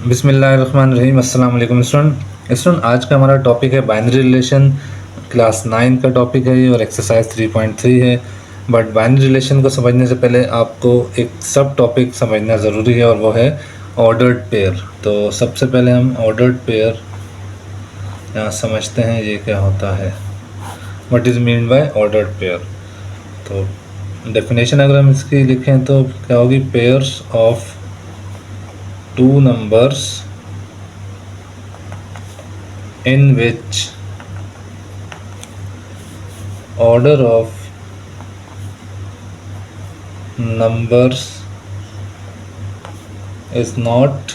बिस्मिल्लाहिर्रहमानिर्रहीम। अस्सलाम वालेकुम स्टूडेंट। आज का हमारा टॉपिक है बाइनरी रिलेशन। क्लास 9 का टॉपिक है ये और एक्सरसाइज 3.3 है। बट बाइनरी रिलेशन को समझने से पहले आपको एक सब टॉपिक समझना ज़रूरी है और वो है ऑर्डर्ड पेयर। तो सबसे पहले हम ऑर्डर्ड पेयर यहाँ समझते हैं ये क्या होता है, what is mean by ordered pair. तो डेफिनेशन अगर हम इसकी लिखें तो क्या होगी, pairs of two numbers in which order of numbers is not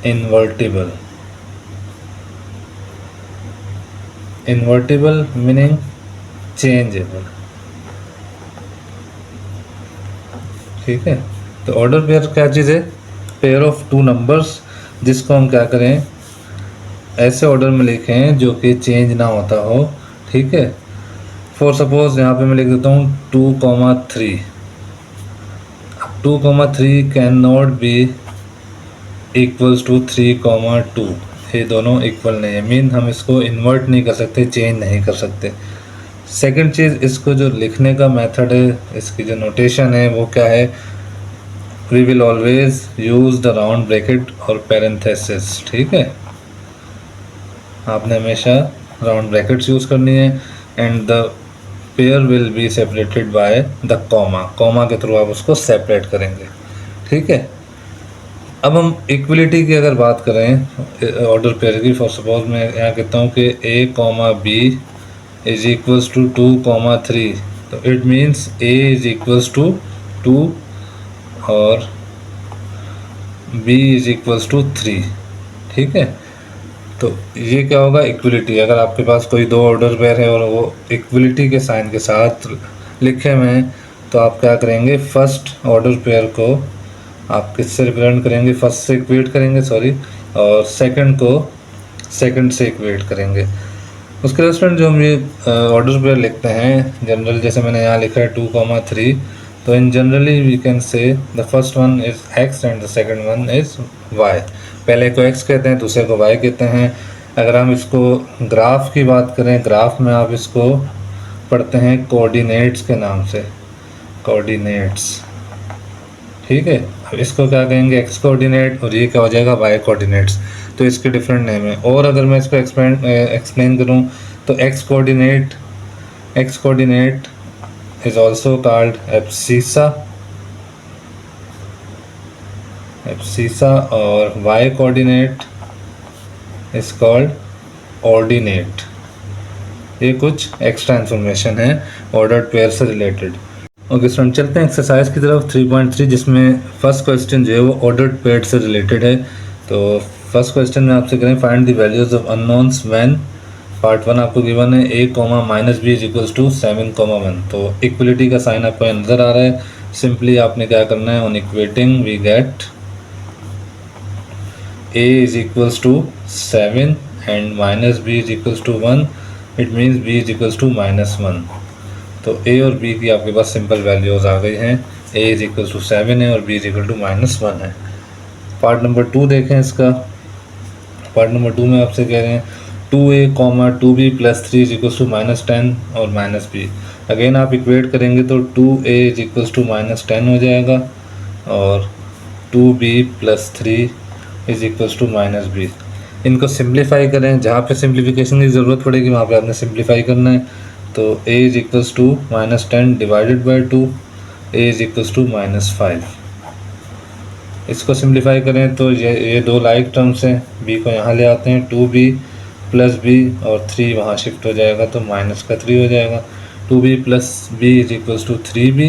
invertible. Invertible meaning changeable। ठीक है, तो ऑर्डर पेयर क्या चीज़ है? पेयर ऑफ टू नंबर्स जिसको हम क्या करें, ऐसे ऑर्डर में लिखें जो कि चेंज ना होता हो। ठीक है, फॉर सपोज यहाँ पे मैं लिख देता हूँ 2,3। 2,3 can not be equals to 3,2। ये दोनों इक्वल नहीं है, मीन हम इसको इन्वर्ट नहीं कर सकते, चेंज नहीं कर सकते। सेकंड चीज़, इसको जो लिखने का मेथड है, इसकी जो नोटेशन है वो क्या है, we will always use the round bracket और पैरेंथेसिस। ठीक है, आपने हमेशा राउंड ब्रैकेट्स यूज़ करनी है and the pair will be separated by the comma. Comma के थ्रू आप उसको सेपरेट करेंगे। ठीक है, अब हम इक्वलिटी की अगर बात करें ऑर्डर पेयर की, फॉर सपोज मैं यहाँ कहता हूँ कि a comma B is equals to 2,3, तो it means a is equals to 2 और b इज इक्वल्स टू 3। ठीक है, तो ये क्या होगा, इक्वलिटी। अगर आपके पास कोई दो ऑर्डर पेयर है और वो इक्वलिटी के साइन के साथ लिखे हुए हैं, तो आप क्या करेंगे, फर्स्ट ऑर्डर पेयर को आप किससे रिप्रेजेंट करेंगे, फर्स्ट से इक्वेट करेंगे, सॉरी, और सेकंड को सेकंड से इक्वेट करेंगे। उसके बाद स्टूडेंट जो हम ये ऑर्डर पेयर लिखते हैं जनरल, जैसे मैंने यहाँ लिखा है 2,3, तो in generally we can say the first one is x and the second one is y। पहले को x कहते हैं, दूसरे को y कहते हैं। अगर हम इसको ग्राफ की बात करें, ग्राफ में आप इसको पढ़ते हैं कोऑर्डिनेट्स के नाम से, कोऑर्डिनेट्स। ठीक है, अब इसको क्या कहेंगे, x कोऑर्डिनेट, और ये क्या हो जाएगा, y कोऑर्डिनेट्स। तो इसके डिफरेंट नेम है। और अगर मैं इसको एक्सप्लेन करूँ तो x coordinate is also called abscissa और y coordinate is called ordinate। ये कुछ एक्स्ट्रा इन्फॉर्मेशन है ऑर्डर्ड पेयर से रिलेटेड। ओके स्टूडेंट, चलते हैं एक्सरसाइज की तरफ 3.3, जिसमें फर्स्ट क्वेश्चन जो है वो ऑर्डर्ड पेयर से रिलेटेड है। तो फर्स्ट क्वेश्चन में आपसे करें find the values of unknowns when, part 1 आपको गिवन है a, -b is equals to 7,1। तो इक्वलिटी का साइन आपको नज़र आ रहा है। सिंपली आपने क्या करना है, on equating we get a is equals to 7 and -b is equals to 1, it means b is equals to -1। तो a और b की आपके पास सिंपल वैल्यूज आ गई हैं। a इज इक्वल्स टू 7 है और b इज इक्वल टू -1 है। Part number 2 देखें इसका। पार्ट नंबर 2 में आपसे कह रहे हैं 2a, 2b plus 3 is equals to -10 और -b। अगेन आप इक्वेट करेंगे तो 2a इज इक्वल्स टू -10 हो जाएगा और 2b plus 3 is equals to -b। इनको सिंप्लीफाई करें, जहाँ पे सिंप्लीफिकेशन की ज़रूरत पड़ेगी वहाँ पे आपने सिंप्लीफाई करना है। तो a is equals to -10 divided by 2, a is equals to -5। इसको सिंप्लीफाई करें तो ये दो लाइक टर्म्स हैं, b को यहाँ ले आते हैं, 2b प्लस b और 3 वहाँ शिफ्ट हो जाएगा तो -3 हो जाएगा। 2b plus b is equals to 3b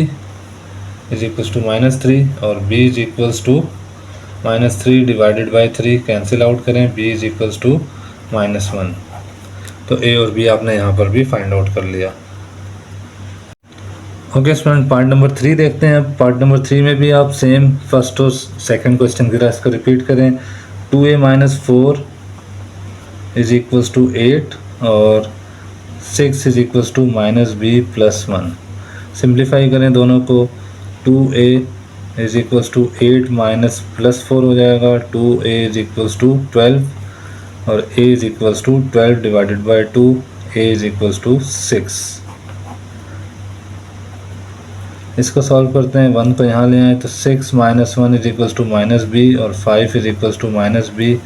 is equals to -3 और b is equals to -3 divided by 3 cancel out करें, b इज इक्वल्स टू -1। तो a और b आपने यहाँ पर भी फाइंड आउट कर लिया। ओके स्टूडेंट, पार्ट नंबर 3 देखते हैं। पार्ट नंबर 3 में भी आप सेम फर्स्ट और सेकंड क्वेश्चन की तरह इसको रिपीट करें। 2a - 4 इज इक्वल्स टू 8 और 6 is equals to -b plus 1। Simplify करें दोनों को, 2a is equals to 8 minus plus 4 हो जाएगा, 2a इज इक्वल्स टू 12 और a is equals to 12 divided by 2, a is equals to 6। इसको solve करते हैं, 1 को यहाँ ले आए तो 6 minus 1 is equals to minus B और 5 is equals to minus B,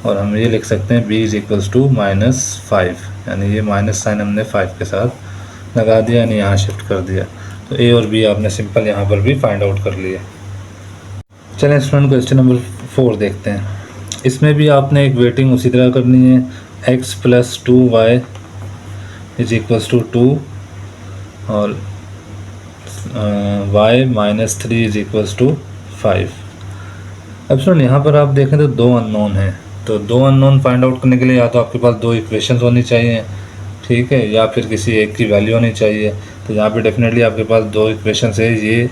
और हम ये लिख सकते हैं b इज इक्वल्स टू -5, यानी ये माइनस साइन हमने 5 के साथ लगा दिया, यानी यहाँ शिफ्ट कर दिया। तो a और b आपने सिंपल यहाँ पर भी फाइंड आउट कर लिया। चलें स्टूडेंट क्वेश्चन नंबर 4 देखते हैं। इसमें भी आपने एक वेटिंग उसी तरह करनी है, x plus 2y is equals to 2 और y minus 3 is equals to 5। अब सुन, यहाँ पर आप देखें तो दो अननोन हैं, तो दो अननोन फाइंड आउट करने के लिए या तो आपके पास दो इक्वेशंस होनी चाहिए, ठीक है, या फिर किसी एक की वैल्यू होनी चाहिए। तो यहाँ पे डेफिनेटली आपके पास दो इक्वेशंस है, ये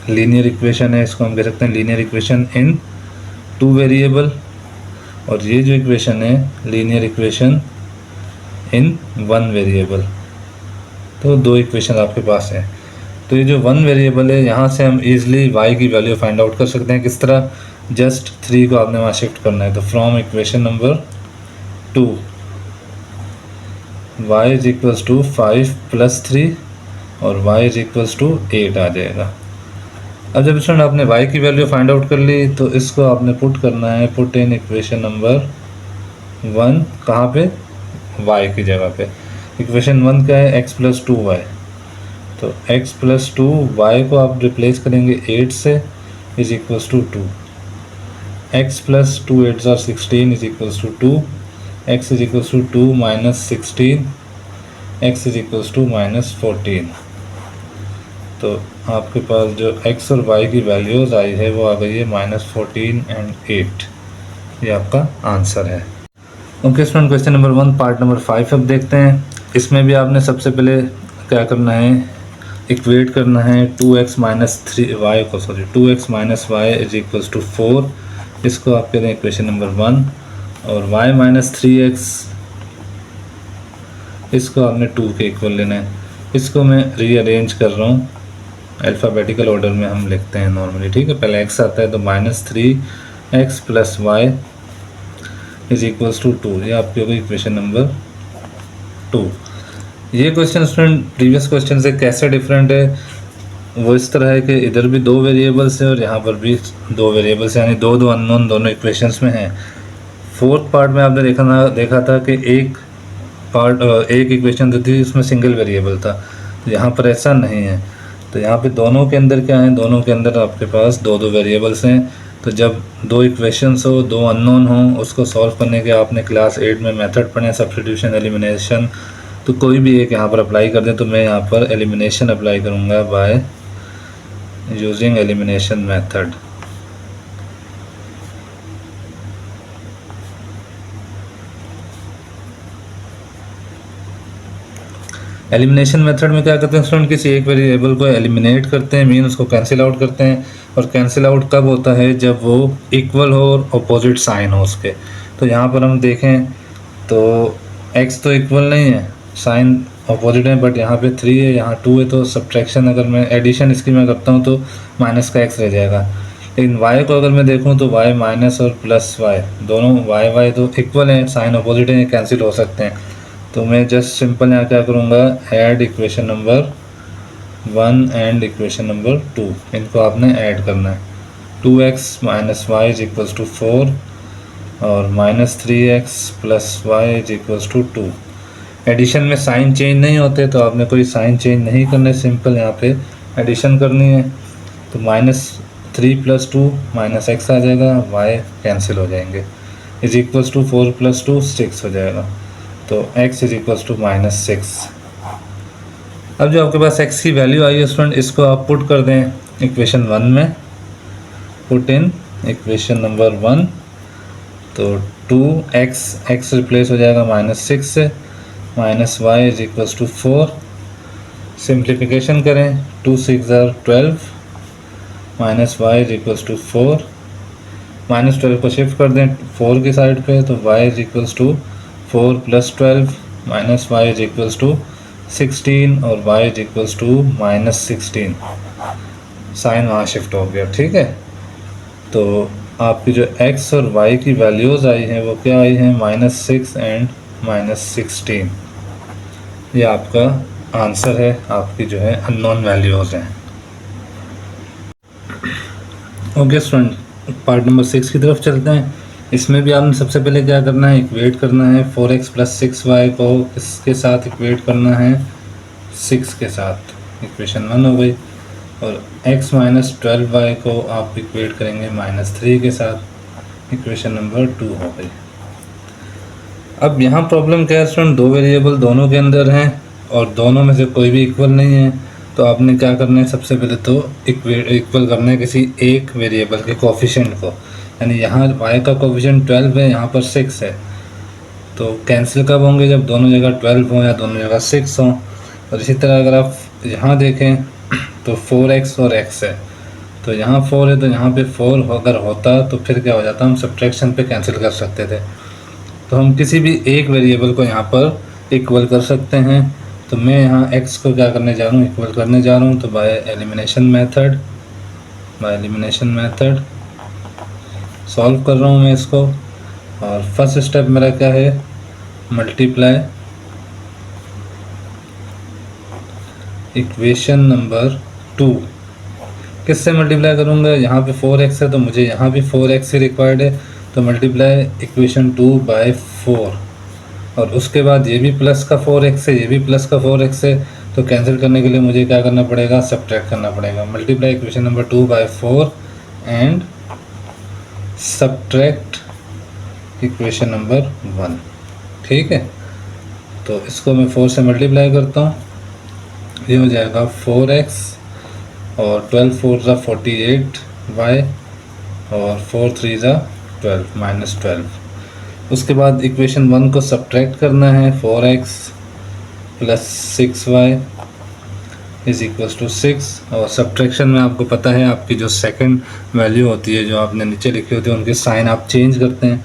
लीनियर इक्वेशन है, इसको हम कह सकते हैं लीनियर इक्वेशन इन 2 वेरिएबल, और ये जो इक्वेशन है लीनियर इक्वेशन इन 1 वेरिएबल। तो दो इक्वेशन आपके पास हैं। तो ये जो 1 वेरिएबल है, यहाँ से हम इजीली y की वैल्यू फाइंड आउट कर सकते हैं। किस तरह? जस्ट 3 को आपने वहाँ शिफ्ट करना है, तो from equation number 2 y is equals to 5 plus 3 और y इज इक्वल्स टू 8 आ जाएगा। अब जब स्टूडेंट आपने y की वैल्यू फाइंड आउट कर ली, तो इसको आपने पुट करना है, पुट इन इक्वेशन नंबर 1, कहाँ पे? y की जगह पे। इक्वेशन 1 क्या है? x प्लस 2y, तो x प्लस 2y को आप रिप्लेस करेंगे 8 से, is equals to 2। x plus 2 8 are 16 is equals to 2, x is equals to 2 minus 16, x is equals to minus 14। तो आपके पास जो x और y की वैल्यूज़ आई है वो आ गई है -14 एंड 8। ये आपका आंसर है। Okay student, question number 1 part number 5 अब देखते हैं। इसमें भी आपने सबसे पहले क्या करना है, इक्वेट करना है 2x माइनस 3y को, sorry 2x minus Y is equals to 4, इसको आप कह दें इक्वेशन नंबर 1, और y माइनस 3x इसको आपने 2 के इक्वल लेना है। इसको मैं रीअरेंज कर रहा हूँ, अल्फ़ाबेटिकल ऑर्डर में हम लिखते हैं नॉर्मली, ठीक है। पहले x आता है तो -3x plus Y is equals to 2, ये आपकी होगी इक्वेशन नंबर 2। ये क्वेश्चन स्टूडेंट प्रीवियस क्वेश्चन से कैसे डिफरेंट है, वो इस तरह है कि इधर भी 2 वेरिएबल्स हैं और यहाँ पर भी 2 वेरिएबल्स, यानी दो अननोन दोनों इक्वेशंस में हैं। फोर्थ पार्ट में आपने देखा था कि एक इक्वेशन जो थी उसमें सिंगल वेरिएबल था, तो यहाँ पर ऐसा नहीं है। तो यहाँ पे दोनों के अंदर क्या है, दोनों के अंदर आपके पास दो वेरिएबल्स हैं। तो जब दो इक्वेशंस हो, दो अननोन हो, उसको सॉल्व करने के आपने क्लास 8 में मेथड पढ़े, सब्स्टिट्यूशन, एलिमिनेशन, तो कोई भी एक यहाँ पर अप्लाई कर दें। तो मैं यहाँ पर एलिमिनेशन अप्लाई करूँगा by using elimination method. Elimination method में क्या करते हैं स्टूडेंट, किसी एक वेरिएबल को एलिमिनेट करते हैं, मीन उसको कैंसिल आउट करते हैं। और कैंसिल आउट कब होता है? जब वो इक्वल हो और अपोजिट साइन हो उसके। तो यहाँ पर हम देखें तो x तो इक्वल नहीं है, साइन अपोजिट है, बट यहाँ पे 3 है, यहाँ 2 है, तो सब्ट्रैक्शन अगर मैं एडिशन इसकी मैं करता हूँ तो माइनस का x रह जाएगा। लेकिन y को अगर मैं देखूँ तो y माइनस और प्लस y दोनों y तो इक्वल हैं, साइन अपोजिट है, ये कैंसिल हो सकते हैं। तो मैं जस्ट सिंपल यहाँ क्या करूँगा, add equation number 1 and equation number 2, इनको आपने ऐड करना है। 2x minus Y is equals to 4 और -3x plus Y is equals to 2। Addition में साइन चेंज नहीं होते, तो आपने कोई साइन चेंज नहीं करना, सिंपल यहाँ पे एडिशन करनी है। तो -3 प्लस 2 -x आ जाएगा, y कैंसिल हो जाएंगे, इज इक्वल्स टू 4 प्लस 2 6 हो जाएगा। तो x इज इक्वल्स टू -6। अब जो आपके पास x की वैल्यू आई है स्टूडेंट, इसको आप पुट कर दें इक्वेशन 1 में, पुट इन इक्वेशन नंबर 1। तो 2x रिप्लेस हो जाएगा -6 से, -y is equals to 4। Simplification करें, 2 6 are 12, -y is equals to 4, -12 को शिफ्ट कर दें 4 की साइड पे, तो y is equals to 4 plus 12 -y is equals to 16 और y is equals to -16। Sign वहाँ शिफ्ट हो गया। ठीक है, तो आपकी जो x और y की वैल्यूज़ आई हैं वो क्या आई हैं, -6 एंड -16। ये आपका आंसर है, आपकी जो है अननोन वैल्यूज़ हैं। ओके स्टूडेंट, पार्ट नंबर 6 की तरफ चलते हैं। इसमें भी आपने सबसे पहले क्या करना है, इक्वेट करना है 4x + 6y को किसके साथ इक्वेट करना है, 6 के साथ। इक्वेशन 1 हो गई। और x - 12y को आप इक्वेट करेंगे -3 के साथ। इक्वेशन नंबर 2 हो गई। अब यहाँ प्रॉब्लम क्या है स्टूडेंट, दो वेरिएबल दोनों के अंदर हैं और दोनों में से कोई भी इक्वल नहीं है। तो आपने क्या करना है, सबसे पहले तो इक्वल करना है किसी एक वेरिएबल के कोफिशिएंट को। यानी यहाँ y का कोफिशिएंट 12 है, यहाँ पर 6 है। तो कैंसिल कब होंगे, जब दोनों जगह 12 हो या दोनों जगह 6 हो। और इसी तरह अगर आप यहाँ देखें तो 4x और x है, तो यहाँ 4 है तो यहाँ पे 4 अगर होता तो फिर क्या हो जाता, हम सब्ट्रैक्शन पे कैंसिल कर सकते थे। तो हम किसी भी एक वेरिएबल को यहाँ पर इक्वल कर सकते हैं। तो मैं यहाँ x को क्या करने जा रहा हूँ, इक्वल करने जा रहा हूँ। तो बाय एलिमिनेशन मेथड सॉल्व कर रहा हूँ मैं इसको। और फर्स्ट स्टेप मेरा क्या है, मल्टीप्लाई इक्वेशन नंबर 2। किससे मल्टीप्लाई करूँगा, यहाँ पे 4x है तो मुझे यहाँ भी 4x ही रिक्वायर्ड है। तो मल्टीप्लाई इक्वेशन 2 बाय 4। और उसके बाद ये भी प्लस का 4x है, ये भी प्लस का 4x है। तो कैंसिल करने के लिए मुझे क्या करना पड़ेगा, सब्ट्रैक्ट करना पड़ेगा। Multiply equation number 2 by 4 and subtract equation number 1। ठीक है, तो इसको मैं 4 से मल्टीप्लाई करता हूँ, ये हो जाएगा 4x और 12 4 ज़ा 48y और 4 3 ज़ा 12 -12। उसके बाद इक्वेशन 1 को सब्ट्रैक्ट करना है, 4x + 6y = 6। और सब्ट्रैक्शन में आपको पता है आपकी जो सेकंड वैल्यू होती है, जो आपने नीचे लिखी होती है, उनके साइन आप चेंज करते हैं।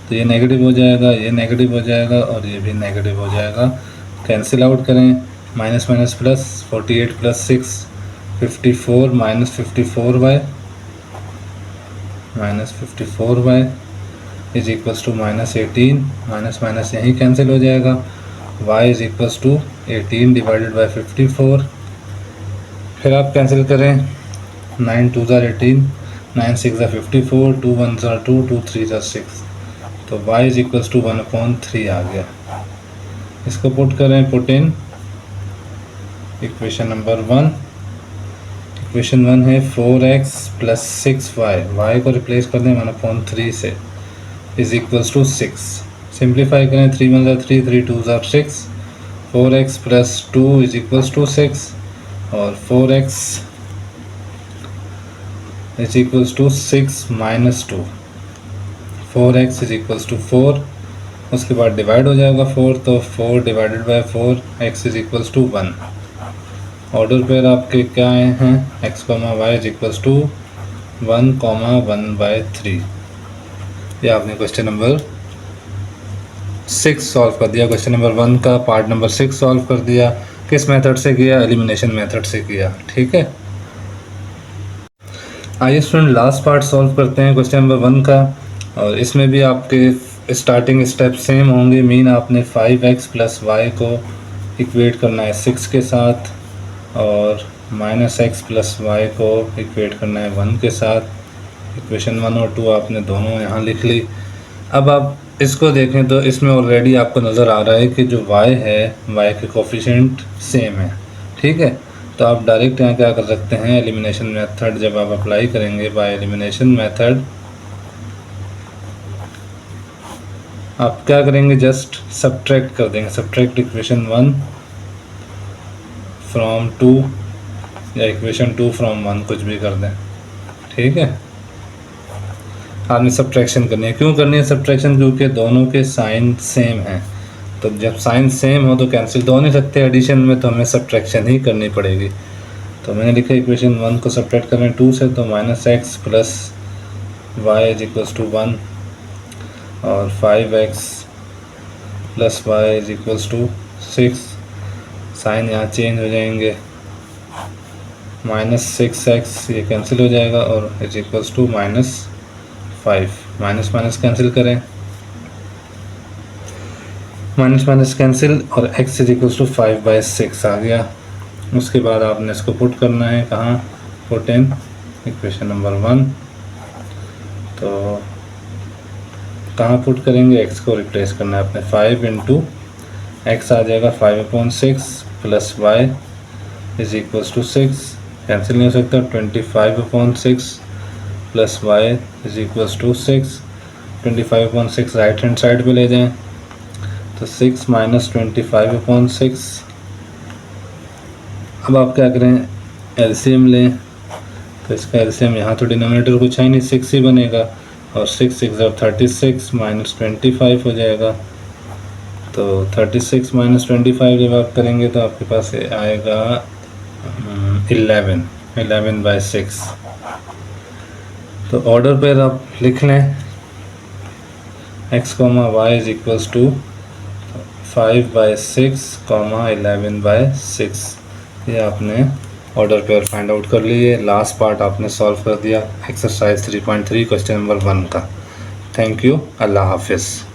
तो ये नेगेटिव हो जाएगा, ये नेगेटिव हो जाएगा और ये भी नेगेटिव हो जाएगा। कैंसिल आउट करें, minus minus plus, 48 + 6 54 -54y -18 minus minus यहीं कैंसिल हो जाएगा। y = 18 divided by 54। फिर आप कैंसिल करें, 9 2 ज़ा 18, 9 6 ज़ा 54, 2 1 ज़ा 2, 2 3 ज़ा 6। तो y = 1/3 आ गया। इसको पुट करें, put in equation number 1। Equation 1 है 4x + 6y, y को रिप्लेस कर दें 1/3 से, = 6। सिंप्लीफाई करें, 3 1 ज़ा 3, 3 2 ज़ा 6, 4x + 2 = 6 और 4x = 6 - 2, 4x = 4। उसके बाद डिवाइड हो जाएगा 4, तो 4 divided by 4, x = 1। Order pair आपके क्या आए हैं, x, y = 1, 1/3। ये आपने क्वेश्चन नंबर 6 सॉल्व कर दिया। क्वेश्चन नंबर 1 का पार्ट नंबर 6 सॉल्व कर दिया। किस मेथड से किया, एलिमिनेशन मेथड से किया। ठीक है, आइए स्टूडेंट लास्ट पार्ट सॉल्व करते हैं क्वेश्चन नंबर 1 का। और इसमें भी आपके स्टार्टिंग स्टेप सेम होंगे। मीन आपने 5x + y को इक्वेट करना है 6 के साथ और -x + y को इक्वेट करना है 1 के साथ। इक्वेशन 1 और 2 आपने दोनों यहाँ लिख ली। अब आप इसको देखें तो इसमें ऑलरेडी आपको नज़र आ रहा है कि जो y है, y के कोफिशिएंट सेम है। ठीक है, तो आप डायरेक्ट यहाँ क्या कर सकते हैं, एलिमिनेशन मेथड जब आप अप्लाई करेंगे, बाय एलिमिनेशन मेथड आप क्या करेंगे, जस्ट सब्ट्रैक्ट कर देंगे। सब्ट्रैक्ट इक्वेशन 1 फ्रॉम 2 या इक्वेशन 2 फ्रॉम 1, कुछ भी कर दें। ठीक है, आपने सब्ट्रैक्शन करनी है। क्यों करनी है सब्ट्रैक्शन, क्योंकि दोनों के साइन सेम हैं। तो जब साइन सेम हो तो कैंसिल तो हो नहीं सकते एडिशन में, तो हमें सब्ट्रैक्शन ही करनी पड़ेगी। तो मैंने लिखा इक्वेशन 1 को सब्ट्रैक्ट करें 2 से, तो -x + y = 1 और 5x + y = 6। साइन यहाँ चेंज हो जाएंगे -6x ये कैंसिल हो जाएगा और is equals to -5, minus minus cancel करें, माइनस माइनस कैंसिल और x इज इक्वल्स टू 5/6 आ गया। उसके बाद आपने इसको पुट करना है कहाँ, पुट इन इक्वेशन नंबर 1। तो कहाँ पुट करेंगे, x को रिप्लेस करना है अपने, 5 इंटू एक्स आ जाएगा 5/6 plus y is equals to 6, cancel नहीं हो सकता, 25/6 plus y is equals to 6, 25/6 right hand side पे ले जाएं तो 6 माइनस 25/6। अब आप क्या करें, एलसीएम लें, तो इसका एलसीएम यहाँ तो डिनोमिनेटर कुछ है नहीं, 6 ही बनेगा और 6 6 36 माइनस 25 हो जाएगा। तो 36 माइनस 25 जब आप करेंगे तो आपके पास आएगा 11/6। तो ऑर्डर पर आप लिख लें x, y is equals to 5/6, 11/6। ये आपने ऑर्डर पेयर फाइंड आउट कर लिए। लास्ट पार्ट आपने सॉल्व कर दिया एक्सरसाइज 3.3 क्वेश्चन नंबर 1 का। थैंक यू, अल्लाह हाफिज़।